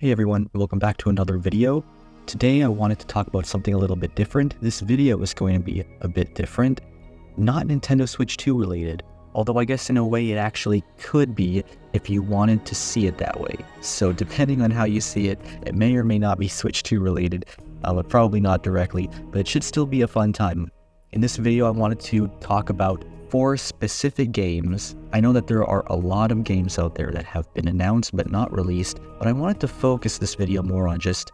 Hey everyone, welcome back to another video. Today I wanted to talk about something a little bit different. This video is going to be a bit different, not Nintendo Switch 2 related, although I guess in a way it actually could be if you wanted to see it that way. So depending on how you see it, it may or may not be Switch 2 related, but probably not directly, but it should still be a fun time. In this video I wanted to talk about 4 specific games. I know that there are a lot of games out there that have been announced but not released, but I wanted to focus this video more on just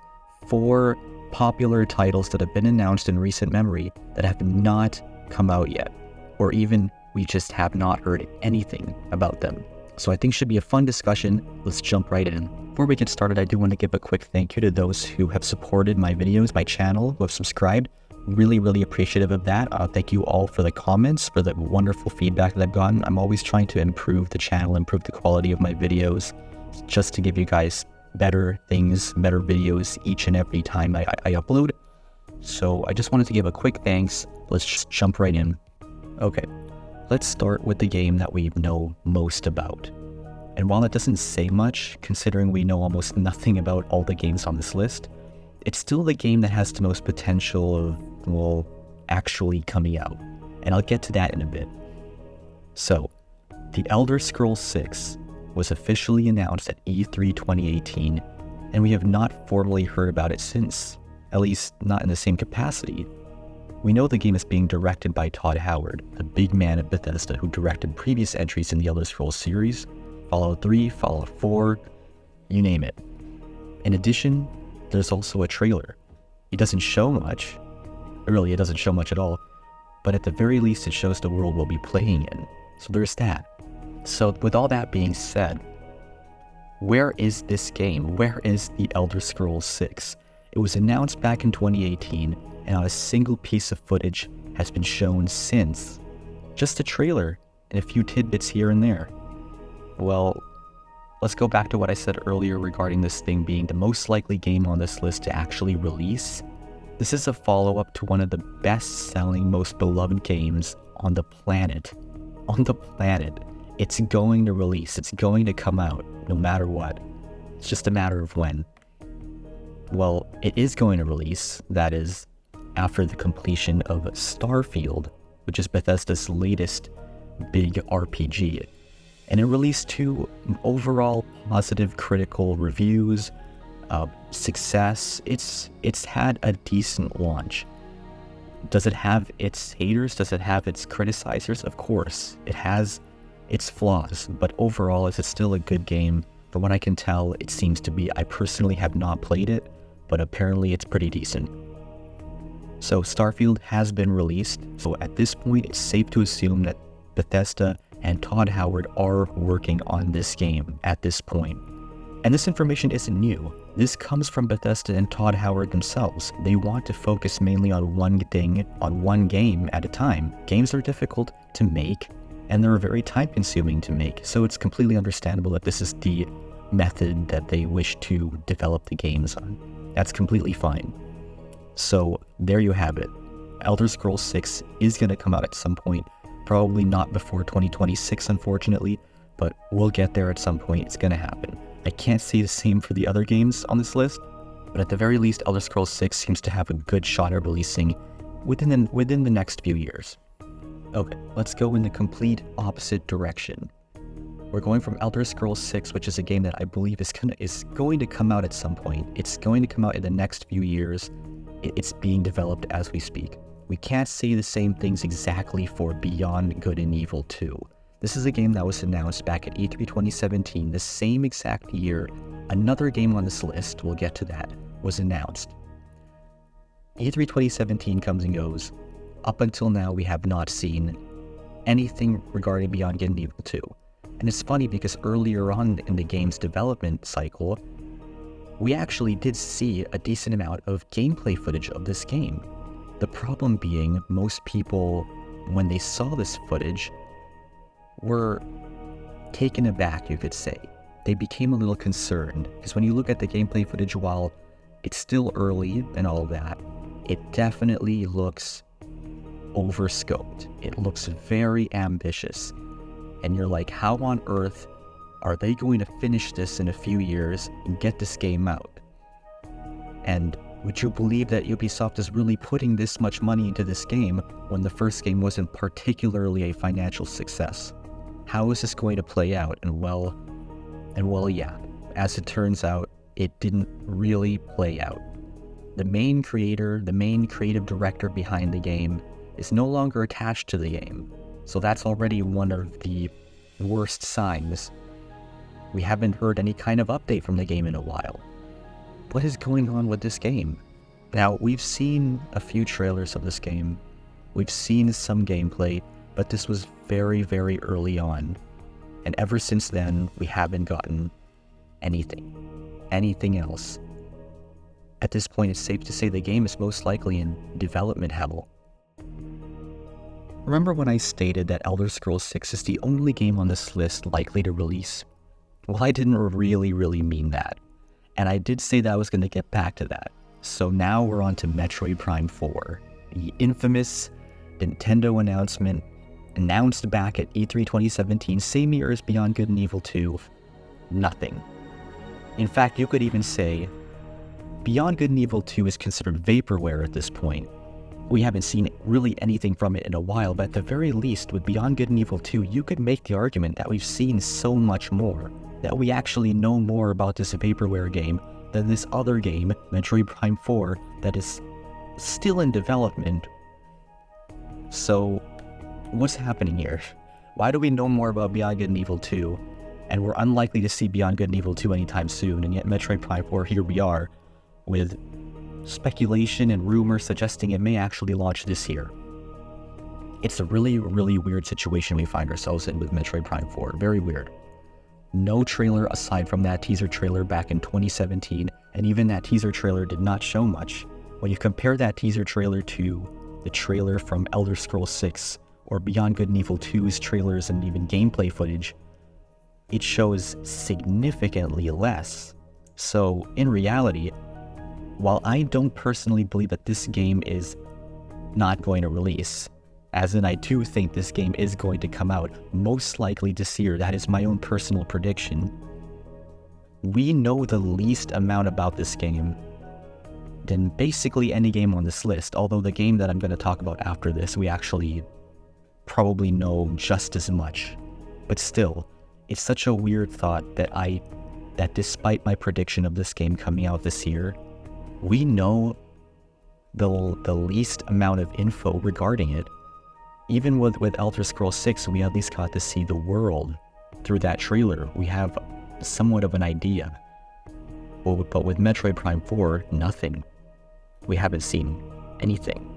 4 popular titles that have been announced in recent memory that have not come out yet, or even we just have not heard anything about them. So I think it should be a fun discussion. Let's jump right in. Before we get started, I do want to give a quick thank you to those who have supported my videos, my channel, who have subscribed. Really appreciative of that. Thank you all for the comments, for the wonderful feedback that I've gotten. I'm always trying to improve the channel, improve the quality of my videos, just to give you guys better things, better videos each and every time I upload. So I just wanted to give a quick thanks. Let's just jump right in. Okay, let's start with the game that we know most about. And while it doesn't say much, considering we know almost nothing about all the games on this list, it's still the game that has the most potential of, well, actually coming out. And I'll get to that in a bit. So, The Elder Scrolls 6 was officially announced at E3 2018, and we have not formally heard about it since, at least not in the same capacity. We know the game is being directed by Todd Howard, the big man at Bethesda who directed previous entries in the Elder Scrolls series, Fallout 3, Fallout 4, you name it. In addition, there's also a trailer. It doesn't show much. Really, it doesn't show much at all. But at the very least, it shows the world we'll be playing in. So there's that. So with all that being said, where is this game? Where is The Elder Scrolls 6? It was announced back in 2018, and not a single piece of footage has been shown since. Just a trailer and a few tidbits here and there. Well, let's go back to what I said earlier regarding this thing being the most likely game on this list to actually release. This is a follow-up to one of the best-selling, most beloved games on the planet. On the planet. It's going to release. It's going to come out, no matter what. It's just a matter of when. Well, it is going to release, that is, after the completion of Starfield, which is Bethesda's latest big RPG. And it released 2 overall positive critical reviews, success. It's had a decent launch. Does it have its haters? Does it have its criticizers? Of course. It has its flaws, but overall, is it still a good game? From what I can tell, it seems to be. I personally have not played it, but apparently it's pretty decent. So Starfield has been released, so at this point, it's safe to assume that Bethesda and Todd Howard are working on this game at this point. And this information isn't new. This comes from Bethesda and Todd Howard themselves. They want to focus mainly on one thing, on one game at a time. Games are difficult to make, and they're very time-consuming to make, so it's completely understandable that this is the method that they wish to develop the games on. That's completely fine. So there you have it. Elder Scrolls 6 is going to come out at some point. Probably not before 2026, unfortunately, but we'll get there at some point. It's going to happen. I can't say the same for the other games on this list, but at the very least, Elder Scrolls 6 seems to have a good shot at releasing within the next few years. Okay, let's go in the complete opposite direction. We're going from Elder Scrolls 6, which is a game that I believe is going to come out at some point. It's going to come out in the next few years. It's being developed as we speak. We can't say the same things exactly for Beyond Good and Evil 2. This is a game that was announced back at E3 2017, the same exact year. Another game on this list, we'll get to that, was announced. E3 2017 comes and goes. Up until now, we have not seen anything regarding Beyond Good and Evil 2. And it's funny because earlier on in the game's development cycle, we actually did see a decent amount of gameplay footage of this game. The problem being, most people, when they saw this footage, were taken aback, you could say. They became a little concerned, because when you look at the gameplay footage, while it's still early and all that, it definitely looks overscoped. It looks very ambitious. And you're like, how on earth Are they going to finish this in a few years and get this game out? And would you believe that Ubisoft is really putting this much money into this game when the first game wasn't particularly a financial success? How is this going to play out? And well, yeah, as it turns out, it didn't really play out. The main creator, the main creative director behind the game is no longer attached to the game. So that's already one of the worst signs. We haven't heard any kind of update from the game in a while. What is going on with this game? Now, we've seen a few trailers of this game. We've seen some gameplay, but this was very, very early on. And ever since then, we haven't gotten anything else. At this point, it's safe to say the game is most likely in development hell. Remember when I stated that Elder Scrolls 6 is the only game on this list likely to release? Well, I didn't really mean that. And I did say that I was going to get back to that. So now we're on to Metroid Prime 4, the infamous Nintendo announcement announced back at E3 2017, same year as Beyond Good and Evil 2, nothing. In fact, you could even say Beyond Good and Evil 2 is considered vaporware at this point. We haven't seen really anything from it in a while, but at the very least, with Beyond Good and Evil 2, you could make the argument that we've seen so much more, that we actually know more about this vaporware game than this other game, Metroid Prime 4, that is still in development. So, what's happening here? Why do we know more about Beyond Good and Evil 2, and we're unlikely to see Beyond Good and Evil 2 anytime soon, and yet Metroid Prime 4, here we are, with speculation and rumors suggesting it may actually launch this year. It's a really weird situation we find ourselves in with Metroid Prime 4, very weird. No trailer aside from that teaser trailer back in 2017, and even that teaser trailer did not show much. When you compare that teaser trailer to the trailer from Elder Scrolls 6 or Beyond Good and Evil 2's trailers and even gameplay footage, it shows significantly less. So in reality, while I don't personally believe that this game is not going to release, as in I do think this game is going to come out most likely this year, that is my own personal prediction, we know the least amount about this game than basically any game on this list, although the game that I'm going to talk about after this, we actually probably know just as much. But still, it's such a weird thought that despite my prediction of this game coming out this year, we know the least amount of info regarding it. Even with Elder Scrolls 6, we at least got to see the world through that trailer. We have somewhat of an idea. But with Metroid Prime 4, nothing. We haven't seen anything.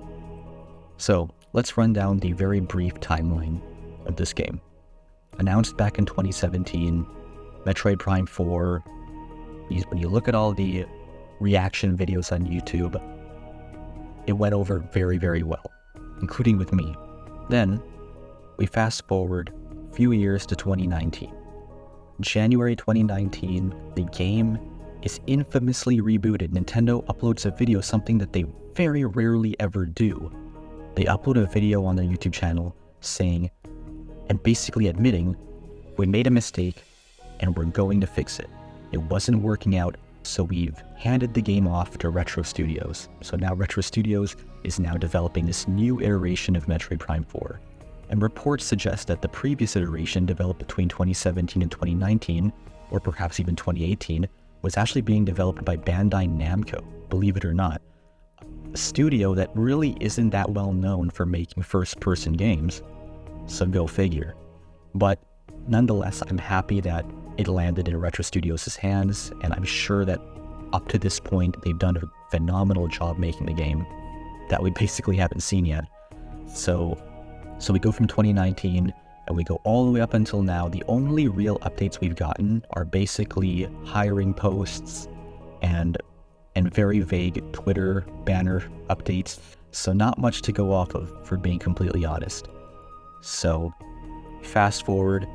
So, let's run down the very brief timeline of this game. Announced back in 2017, Metroid Prime 4, when you look at all the reaction videos on YouTube, it went over very well, including with me. Then, we fast forward a few years to 2019. January 2019, the game is infamously rebooted. Nintendo uploads a video, something that they very rarely ever do. They upload a video on their YouTube channel saying, and basically admitting, we made a mistake and we're going to fix it. It wasn't working out, so we've handed the game off to Retro Studios. So now Retro Studios is now developing this new iteration of Metroid Prime 4. And reports suggest that the previous iteration, developed between 2017 and 2019, or perhaps even 2018, was actually being developed by Bandai Namco, believe it or not. A studio that really isn't that well known for making first-person games, so go figure. But nonetheless, I'm happy that it landed in Retro Studios' hands, and I'm sure that up to this point, they've done a phenomenal job making the game that we basically haven't seen yet. So we go from 2019, and we go all the way up until now. The only real updates we've gotten are basically hiring posts and very vague Twitter banner updates, so not much to go off of, for being completely honest. So, fast forward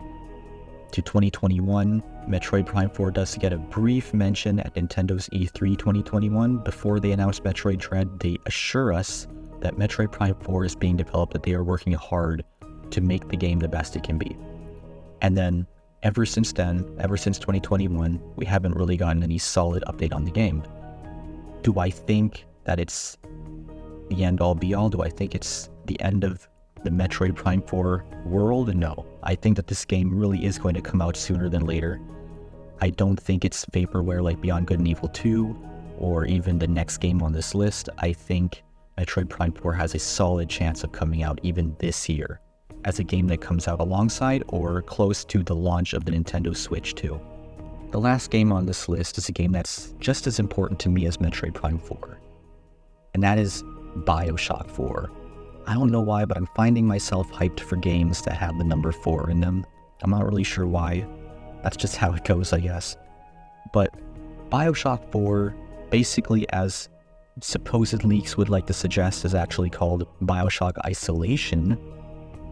to 2021, Metroid Prime 4 does get a brief mention at Nintendo's E3 2021. Before they announce Metroid Dread, they assure us that Metroid Prime 4 is being developed, that they are working hard to make the game the best it can be. And then ever since then, ever since 2021, we haven't really gotten any solid update on the game. Do I think that it's the end-all be-all? Do I think it's the end of the Metroid Prime 4 world? No. I think that this game really is going to come out sooner than later. I don't think it's vaporware like Beyond Good and Evil 2, or even the next game on this list. I think Metroid Prime 4 has a solid chance of coming out even this year, as a game that comes out alongside or close to the launch of the Nintendo Switch 2. The last game on this list is a game that's just as important to me as Metroid Prime 4, and that is Bioshock 4. I don't know why, but I'm finding myself hyped for games that have the number 4 in them. I'm not really sure why. That's just how it goes, I guess. But Bioshock 4, basically, as supposed leaks would like to suggest, is actually called Bioshock Isolation,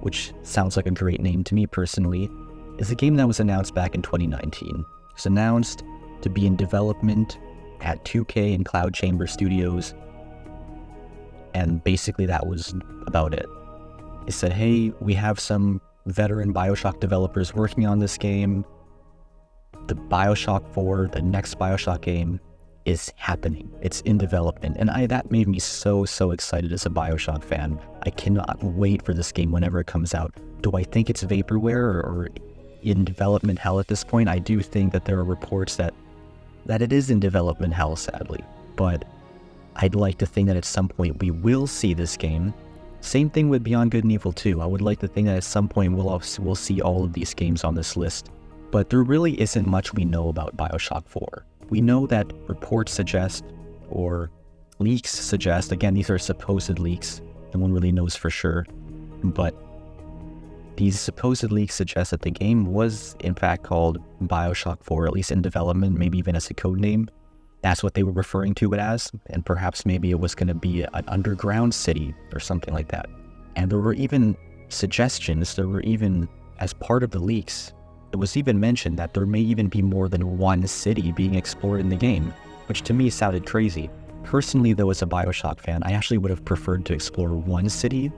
which sounds like a great name to me personally, is a game that was announced back in 2019. It's announced to be in development at 2K and Cloud Chamber Studios, and basically that was about it. It said, hey, we have some veteran Bioshock developers working on this game. The Bioshock 4, the next Bioshock game, is happening. It's in development, and that made me so excited as a Bioshock fan. I cannot wait for this game whenever it comes out. Do I think it's vaporware or in development hell at this point? I do think that there are reports that it is in development hell, sadly, but I'd like to think that at some point we will see this game. Same thing with Beyond Good and Evil 2. I would like to think that at some point we'll see all of these games on this list, but there really isn't much we know about Bioshock 4. We know that reports suggest, or leaks suggest, again, these are supposed leaks, no one really knows for sure, but these supposed leaks suggest that the game was in fact called Bioshock 4, at least in development, maybe even as a code name. That's what they were referring to it as, and perhaps maybe it was going to be an underground city or something like that. And there were even suggestions, as part of the leaks, it was even mentioned that there may even be more than one city being explored in the game, which to me sounded crazy. Personally, though, as a Bioshock fan, I actually would have preferred to explore one city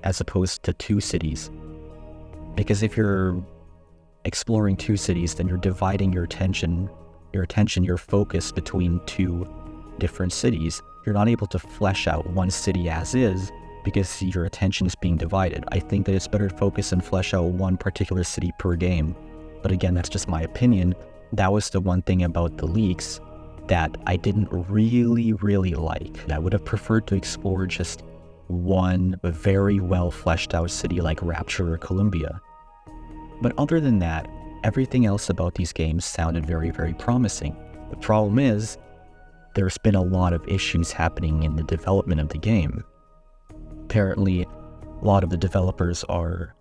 as opposed to two cities. Because if you're exploring two cities, then you're dividing your attention, your focus between two different cities. You're not able to flesh out one city as is because your attention is being divided. I think that it's better to focus and flesh out one particular city per game. But again, that's just my opinion. That was the one thing about the leaks that I didn't really like. I would have preferred to explore just one very well fleshed out city like Rapture or Columbia. But other than that, everything else about these games sounded very promising. The problem is, there's been a lot of issues happening in the development of the game. Apparently, a lot of the developers are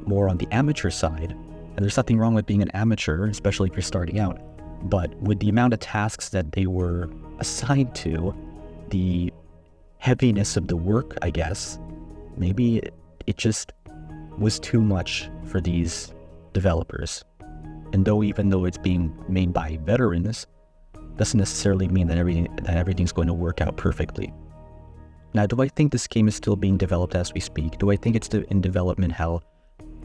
more on the amateur side, and there's nothing wrong with being an amateur, especially if you're starting out, but with the amount of tasks that they were assigned to, the heaviness of the work, I guess, maybe it just was too much for these developers. And even though it's being made by veterans, doesn't necessarily mean that everything's going to work out perfectly. Now, do I think this game is still being developed as we speak? Do I think it's in development hell?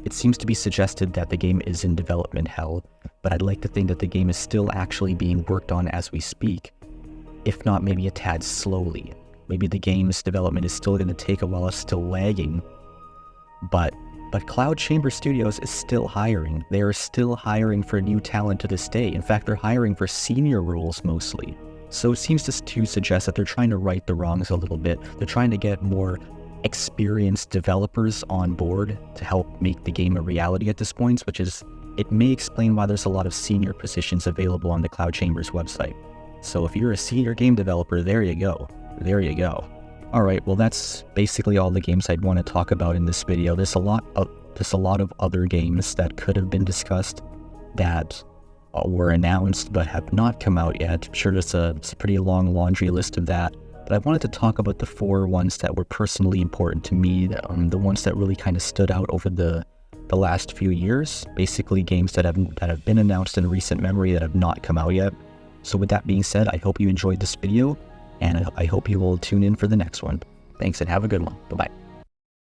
It seems to be suggested that the game is in development hell, but I'd like to think that the game is still actually being worked on as we speak, if not maybe a tad slowly. Maybe the game's development is still going to take a while, it's still lagging, but Cloud Chamber Studios is still hiring. They are still hiring for new talent to this day. In fact, they're hiring for senior roles mostly. So it seems to suggest that they're trying to right the wrongs a little bit. They're trying to get more experienced developers on board to help make the game a reality at this point, it may explain why there's a lot of senior positions available on the Cloud Chamber's website. So if you're a senior game developer, there you go. Alright, well that's basically all the games I'd want to talk about in this video. There's a lot of other games that could have been discussed that were announced but have not come out yet. I'm sure there's a pretty long laundry list of that. But I wanted to talk about the 4 ones that were personally important to me, the ones that really kind of stood out over the last few years. Basically games that have been announced in recent memory that have not come out yet. So with that being said, I hope you enjoyed this video, and I hope you will tune in for the next one. Thanks and have a good one. Bye-bye.